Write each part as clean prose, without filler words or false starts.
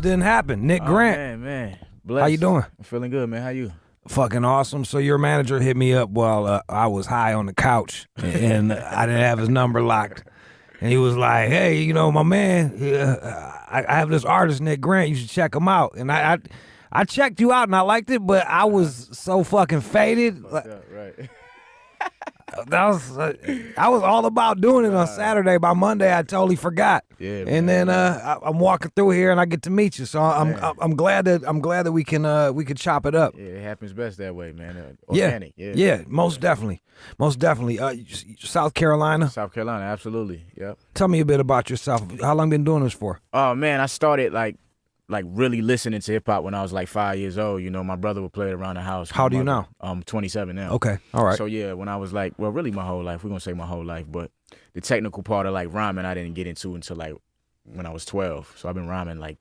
didn't happen. Nick Grant. Man. Blessed. How you doing? I'm feeling good, man. How you? Fucking awesome. So your manager hit me up while I was high on the couch, and I didn't have his number locked. And he was like, "Hey, you know, my man, I have this artist, Nick Grant. You should check him out." And I checked you out, and I liked it, but I was so fucking faded. Right. I was all about doing it on Saturday. By Monday, I totally forgot. Yeah. And then I'm walking through here, and I get to meet you. So I'm glad that we can chop it up. Yeah, it happens best that way, man. Yeah. Organic. Yeah, most definitely. South Carolina. South Carolina, absolutely. Yep. Tell me a bit about yourself. How long been doing this for? Oh man, I started like really listening to hip hop when I was like 5 years old. You know, my brother would play it around the house. How old are you now? 27 now. Okay, all right. So yeah, when I was like, well, really my whole life. We're gonna say my whole life, but the technical part of like rhyming, I didn't get into until like when I was 12. So I've been rhyming like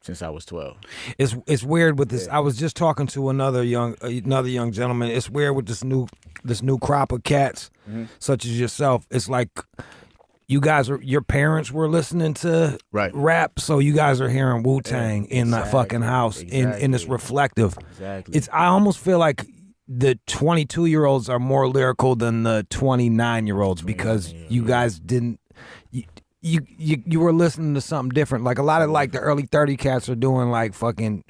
since I was 12. It's weird with this. Yeah. I was just talking to another young gentleman. It's weird with this new crop of cats, such as yourself. It's like your parents were listening to rap, so you guys are hearing Wu-Tang in the fucking house, and it's reflective. Exactly. I almost feel like the 22-year-olds are more lyrical than the 29-year-olds because you guys didn't. You were listening to something different. Like a lot of like the early 30 cats are doing like fucking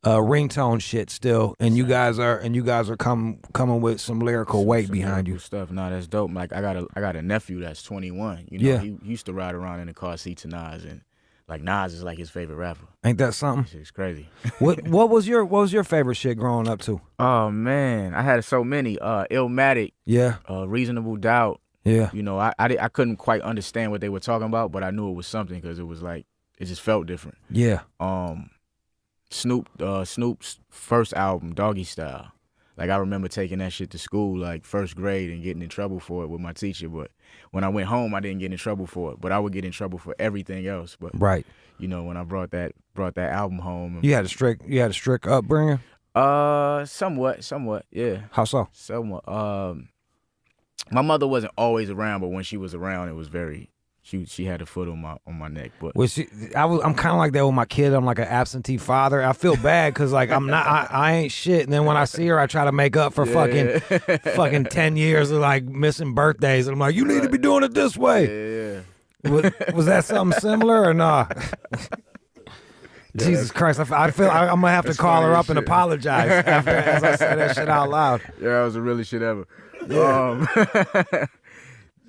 ringtone shit still, and you guys are coming with some lyrical weight behind you. Stuff. No, that's dope. Like I got a nephew that's 21. You know, he used to ride around in the car seat to Nas, and like Nas is like his favorite rapper. Ain't that something? It's crazy. What was your favorite shit growing up too? Oh man, I had so many. Illmatic. Yeah. Reasonable Doubt. Yeah. You know, I couldn't quite understand what they were talking about, but I knew it was something because it was like it just felt different. Yeah. Snoop's first album, Doggy Style. Like I remember taking that shit to school, like first grade, and getting in trouble for it with my teacher. But when I went home, I didn't get in trouble for it. But I would get in trouble for everything else. But right. You know, when I brought that album home, you had a strict upbringing. Somewhat, yeah. How so? Somewhat. My mother wasn't always around, but when she was around, it was very. She had a foot on my neck, but I'm kind of like that with my kid. I'm like an absentee father. I feel bad because like I ain't shit. And then when I see her, I try to make up for fucking 10 years of like missing birthdays. And I'm like, you need to be doing it this way. Yeah. Was that something similar or not? Jesus Christ! I feel I'm gonna have to call her up and apologize after as I said that shit out loud. Yeah, that was the realest shit ever.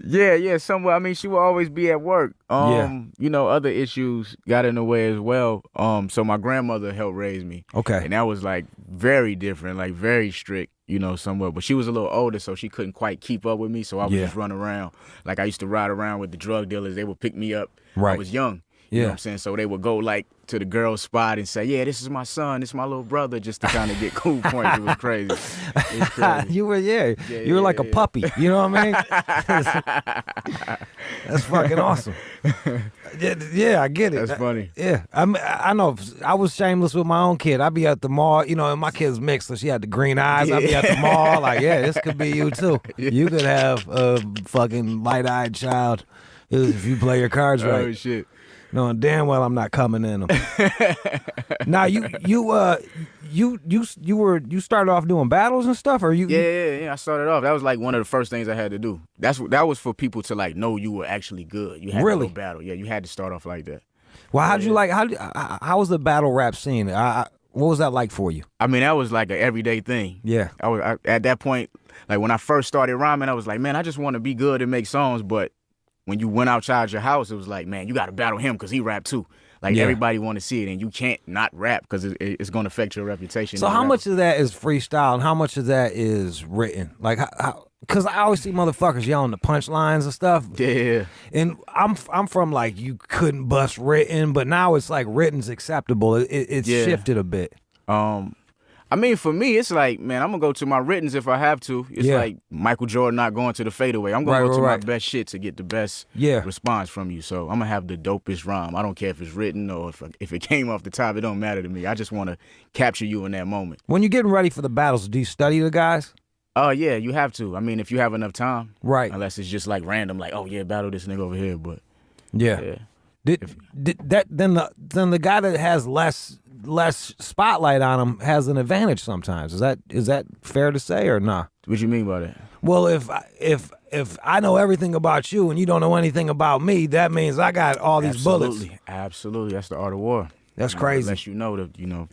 Yeah, somewhat. I mean, she will always be at work. You know, other issues got in the way as well. So my grandmother helped raise me. Okay. And that was like very different, like very strict, you know, somewhat. But she was a little older, so she couldn't quite keep up with me. So I would just run around. Like I used to ride around with the drug dealers. They would pick me up. Right. I was young. You know what I'm saying? So they would go like to the girl's spot and say, yeah, this is my son, this is my little brother, just to kind of get cool points. It was crazy. It was crazy. You were like a puppy. You know what I mean? That's fucking awesome. Yeah, I get it. That's funny. Yeah, I know. I was shameless with my own kid. I'd be at the mall, you know, and my kid's mixed, so she had the green eyes. I'd be at the mall, like, yeah, this could be you too. You could have a fucking light-eyed child if you play your cards right. Oh shit. Knowing damn well I'm not coming in them. Now you started off doing battles and stuff, or you? Yeah. I started off. That was like one of the first things I had to do. That was for people to like know you were actually good. You had to go battle. Yeah, you had to start off like that. Well, how was the battle rap scene? What was that like for you? I mean, that was like an everyday thing. Yeah. At that point, like when I first started rhyming, I was like, man, I just want to be good and make songs, but when you went outside your house, it was like, man, you got to battle him because he rapped too. Like everybody want to see it, and you can't not rap because it's going to affect your reputation. So how much of that is freestyle, and how much of that is written? Like, because I always see motherfuckers yelling the punchlines and stuff. Yeah. And I'm from like you couldn't bust written, but now it's like written's acceptable. It's shifted a bit. I mean, for me, it's like, man, I'm going to go to my writtens if I have to. It's like Michael Jordan not going to the fadeaway. I'm going to go to my best shit to get the best response from you. So I'm going to have the dopest rhyme. I don't care if it's written or if it came off the top. It don't matter to me. I just want to capture you in that moment. When you're getting ready for the battles, do you study the guys? Yeah, you have to. I mean, if you have enough time. Right. Unless it's just like random, like, oh, yeah, battle this nigga over here. But yeah. Did that then the guy that has less spotlight on him has an advantage sometimes? Is that fair to say or nah? What do you mean by that? Well, if I know everything about you and you don't know anything about me, that means I got all these bullets. Absolutely. That's the art of war. That's crazy. Unless you know that, you know.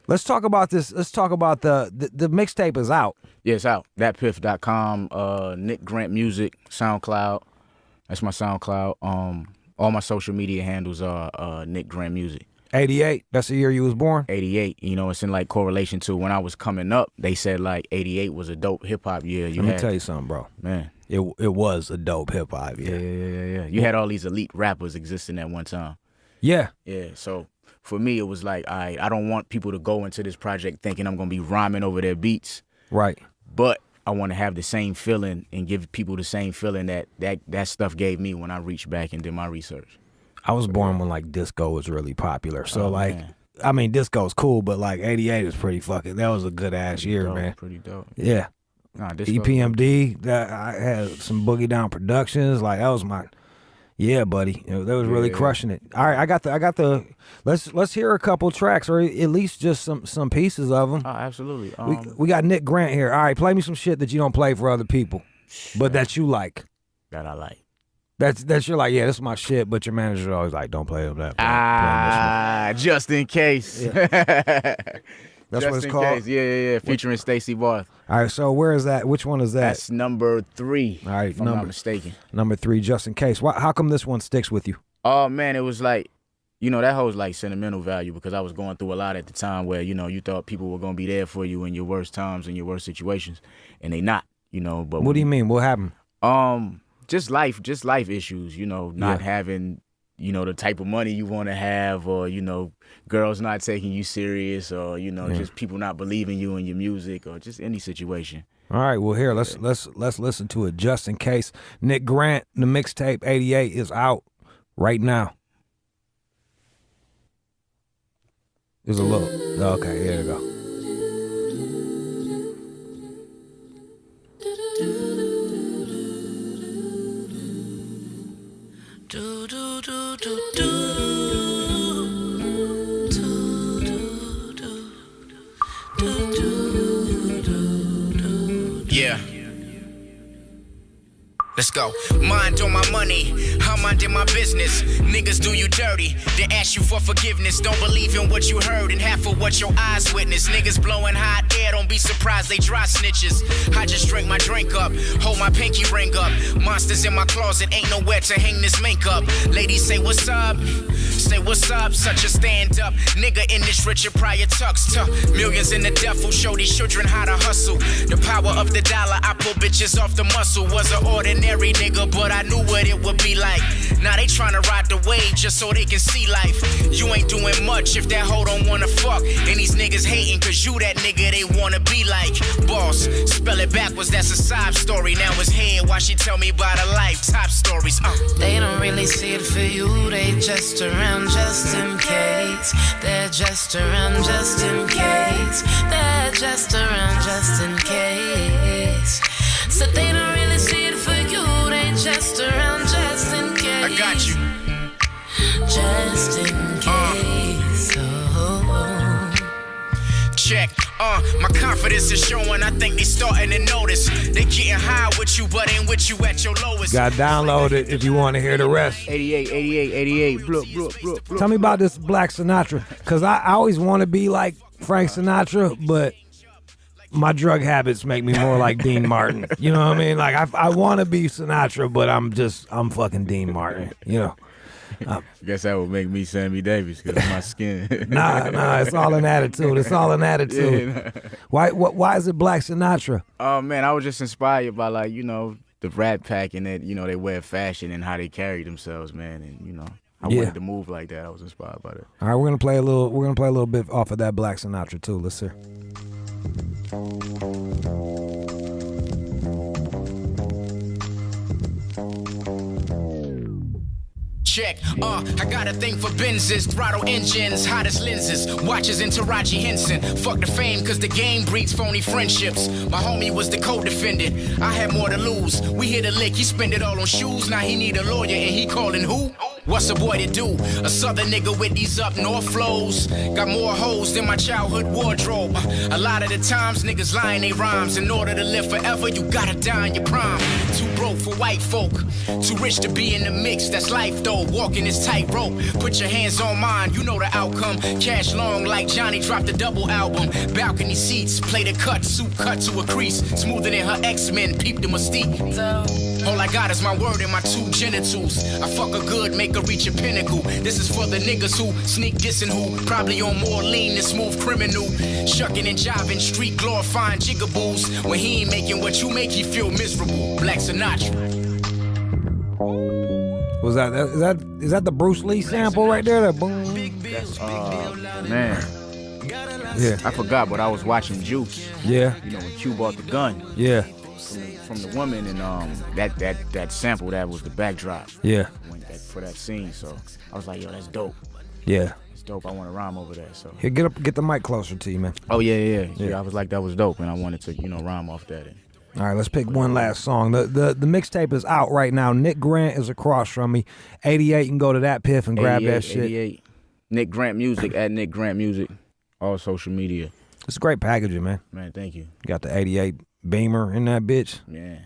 Let's talk about this. Let's talk about the mixtape is out. Yeah, it's out. Thatpiff.com, Nick Grant Music, SoundCloud. That's my SoundCloud. All my social media handles are Nick Grant Music. 88, that's the year you was born? 88, you know, it's in like correlation to when I was coming up, they said like 88 was a dope hip-hop year. Let me tell you something, bro. Man. It was a dope hip-hop year. Yeah. You had all these elite rappers existing at one time. Yeah. Yeah, so for me, it was like, I don't want people to go into this project thinking I'm going to be rhyming over their beats. Right. But I want to have the same feeling and give people the same feeling that stuff gave me when I reached back and did my research. I was born when like disco was really popular. So man. I mean, disco's cool, but like 88 is pretty fucking, that was a good ass year, dope, man. Pretty dope. Yeah. EPMD, that I had some Boogie Down Productions, like that was my, yeah, buddy. You know, that was really crushing it. All right, I got the. Let's hear a couple tracks, or at least just some pieces of them. Oh, absolutely. We got Nick Grant here. All right, play me some shit that you don't play for other people, but that you like. That I like. That's you're like, yeah, this is my shit, but your manager's always like, don't play that. Just in case. Yeah. That's just what it's in called. Case. Yeah. Featuring Stacey Barth. All right, so where is that? Which one is that? That's number 3. All right, if I'm not mistaken. Number 3, just in case. How come this one sticks with you? Oh man, it was like, you know, that holds like sentimental value because I was going through a lot at the time where, you know, you thought people were gonna be there for you in your worst times and your worst situations, and they not, you know. But what do you mean? What happened? Just life issues, you know, not having, you know, the type of money you want to have, or, you know, girls not taking you serious, or, you know, just people not believing you and your music, or just any situation. All right, well here, let's listen to it just in case. Nick Grant, the mixtape 88 is out right now. There's a little, okay, here we go. Yeah. Let's go. Mind on my money, I'm minding my business. Niggas do you dirty, they ask you for forgiveness. Don't believe in what you heard and half of what your eyes witness. Niggas blowing hot air, don't be surprised they dry snitches. I just drink my drink up, hold my pinky ring up. Monsters in my closet, ain't nowhere to hang this makeup. Ladies say what's up, say what's up. Such a stand up nigga in this Richard Pryor tux. Millions in the duffel, show these children how to hustle. The power of the dollar, I pull bitches off the muscle. Was an ordinary nigga, but I knew what it would be like. Now they tryna ride the wave just so they can see life. You ain't doing much if that hoe don't wanna fuck. And these niggas hating cause you that nigga they wanna be like. Boss, spell it backwards, that's a sob story. Now it's head, why she tell me about her life, top stories. They don't really see it for you, they just around just in case. They're just around just in case. They're just around just in case. So they don't really see it for you, they just around just in case. I got you. Just in case. Check, my confidence is showing. I think they starting to notice. They getting high with you, but ain't with you at your lowest. Got download it if you want to hear the rest. 88. Blah. Tell me about this Black Sinatra, because I always want to be like Frank Sinatra, but my drug habits make me more like Dean Martin. You know what I mean? Like I want to be Sinatra, but I'm fucking Dean Martin. You know. I guess that would make me Sammy Davis because of my skin. Nah, it's all an attitude. It's all an attitude. Yeah, nah. Why is it Black Sinatra? Oh man, I was just inspired by, like, you know, the Rat Pack and that, you know, they wear fashion and how they carry themselves, man, and you know, I wanted to move like that. I was inspired by that. All right, we're gonna play a little bit off of that Black Sinatra too. Let's hear. Check, I got a thing for Benzes, throttle engines, hottest lenses, watches in Taraji Henson. Fuck the fame, cause the game breeds phony friendships. My homie was the co-defendant, I had more to lose. We hit a lick, he spent it all on shoes, now he need a lawyer and he calling who? What's a boy to do? A southern nigga with these up north flows. Got more hoes than my childhood wardrobe. A lot of the times niggas lying they rhymes. In order to live forever, you gotta die in your prime. Too broke for white folk, too rich to be in the mix. That's life though, walking this tightrope. Put your hands on mine, you know the outcome. Cash long like Johnny dropped a double album. Balcony seats, play the cut, suit cut to a crease. Smoother than her X-Men, peep the mystique. All I got is my word and my two genitals. I fuck her good, make her reach a pinnacle. This is for the niggas who sneak dissing, who probably on more lean than smooth criminal. Shucking and jiving, street glorifying jigaboos. When he ain't making what you make, he feel miserable. Black Sinatra. Was is that the Bruce Lee sample right there? That boom. Man. Yeah. I forgot, but I was watching Juice. Yeah. You know, when Q bought the gun. Yeah. From the woman, and that sample, that was the backdrop. Yeah. For that scene, so I was like, yo, that's dope. Yeah. It's dope. I want to rhyme over that. So here, get the mic closer to you, man. Oh yeah. I was like, that was dope, and I wanted to, rhyme off that. All right, let's pick one last song. The mixtape is out right now. Nick Grant is across from me. 88, you can go to that Piff and grab that shit. 88. Nick Grant Music, at Nick Grant Music, all social media. It's great packaging, man. Man, thank you. You got the 88 Beamer in that bitch. Yeah.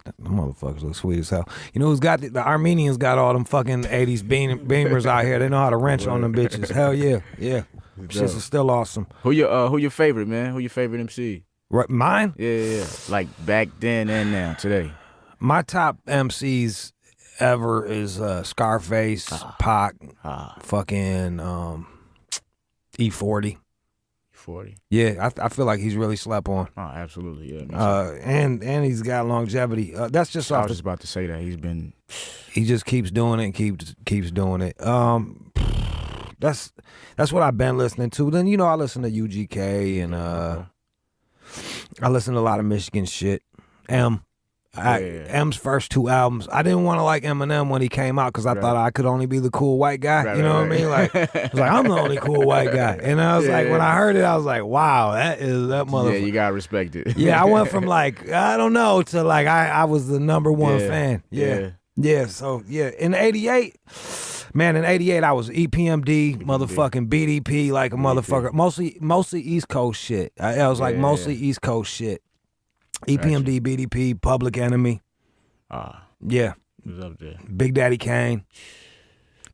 The motherfuckers look sweet as hell. You know who's got the Armenians got all them fucking 80s Beamers out here. They know how to wrench on them bitches. Hell yeah. Yeah. Shits is still awesome. Who your favorite, man? Who your favorite MC? Right, mine? Yeah. Like back then and now, today. My top MCs ever is Scarface, Pac, fucking E40. 40. Yeah, I feel like he's really slept on. Oh, absolutely, yeah. And he's got longevity. That's just I was just about to say that he just keeps doing it and keeps doing it. That's what I've been listening to. Then I listen to UGK and I listen to a lot of Michigan shit. M's first two albums, I didn't want to like Eminem when he came out because I thought I could only be the cool white guy. What I mean? Like, I was like, I'm the only cool white guy. And I was like, when I heard it, I was like, wow, that motherfucker. Yeah, you gotta respect it. Yeah, I went from like, I don't know, to like, I was the number one fan. Yeah. So, yeah. In 88, I was EPMD, motherfucking BDP, like a motherfucker. Mostly East Coast shit. I was like mostly East Coast shit. EPMD, BDP, Public Enemy. Yeah. Who's up there? Big Daddy Kane.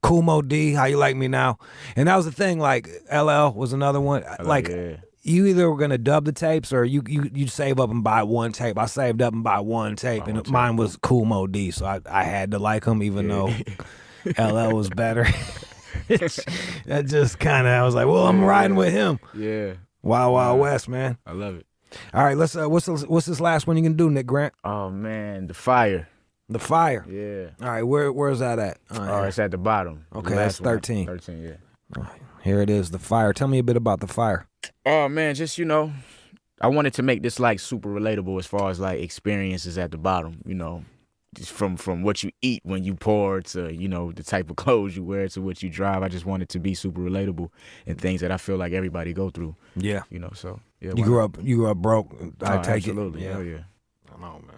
Kool Moe Dee, How You Like Me Now. And that was the thing, like, LL was another one. You either were going to dub the tapes or you'd save up and buy one tape. I saved up and buy one tape, and mine was Kool Moe Dee, so I had to like him even though LL was better. That just kind of, I was like, well, I'm riding with him. Yeah. Wild West, man. I love it. All right, let's. What's this last one you can do, Nick Grant? Oh man, The Fire. The Fire. Yeah. All right, where's that at? It's at the bottom. Okay, that's 13. 13, yeah. All right, here it is, The Fire. Tell me a bit about The Fire. Oh man, just I wanted to make this like super relatable as far as like experiences at the bottom. Just from what you eat when you pour to the type of clothes you wear to what you drive. I just wanted to be super relatable and things that I feel like everybody go through. Yeah. So yeah. You grew up broke. I take absolutely. It. Hell yeah. I know, man.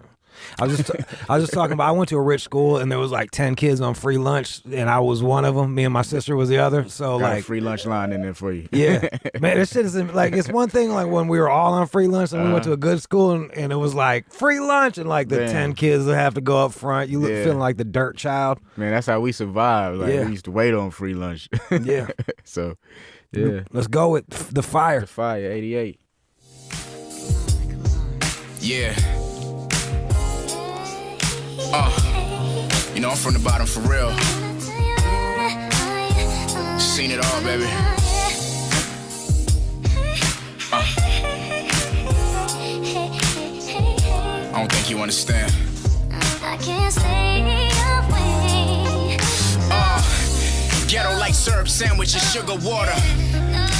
I was just talking about. I went to a rich school and there was like 10 kids on free lunch, and I was one of them. Me and my sister was the other. So got like a free lunch line in there for you. Yeah, man, this shit is like, it's one thing like when we were all on free lunch and we went to a good school and it was like free lunch and like the 10 kids that have to go up front. You look feeling like the dirt child. Man, that's how we survived. Like we used to wait on free lunch. Yeah. So yeah. Let's go with The Fire. The Fire, 88. Yeah. I'm from the bottom for real. Seen it all, baby. I don't think you understand. I can't stay away. Ghetto like syrup sandwich and sugar water.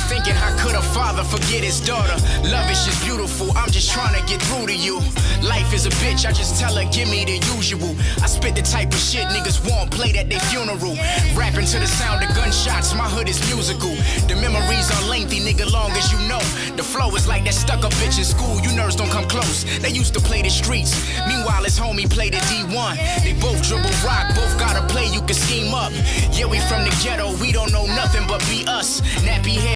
Thinking how could a father forget his daughter? Love is just beautiful, I'm just trying to get through to you. Life is a bitch, I just tell her give me the usual. I spit the type of shit niggas won't play at their funeral. Rapping to the sound of gunshots, my hood is musical. The memories are lengthy, nigga long as you know. The flow is like that stuck up bitch in school. You nerds don't come close. They used to play the streets. Meanwhile, his homie played the D1. They both dribble rock, both gotta play, you can scheme up. Yeah, we from the ghetto, we don't know nothing but be us. Nappy hair.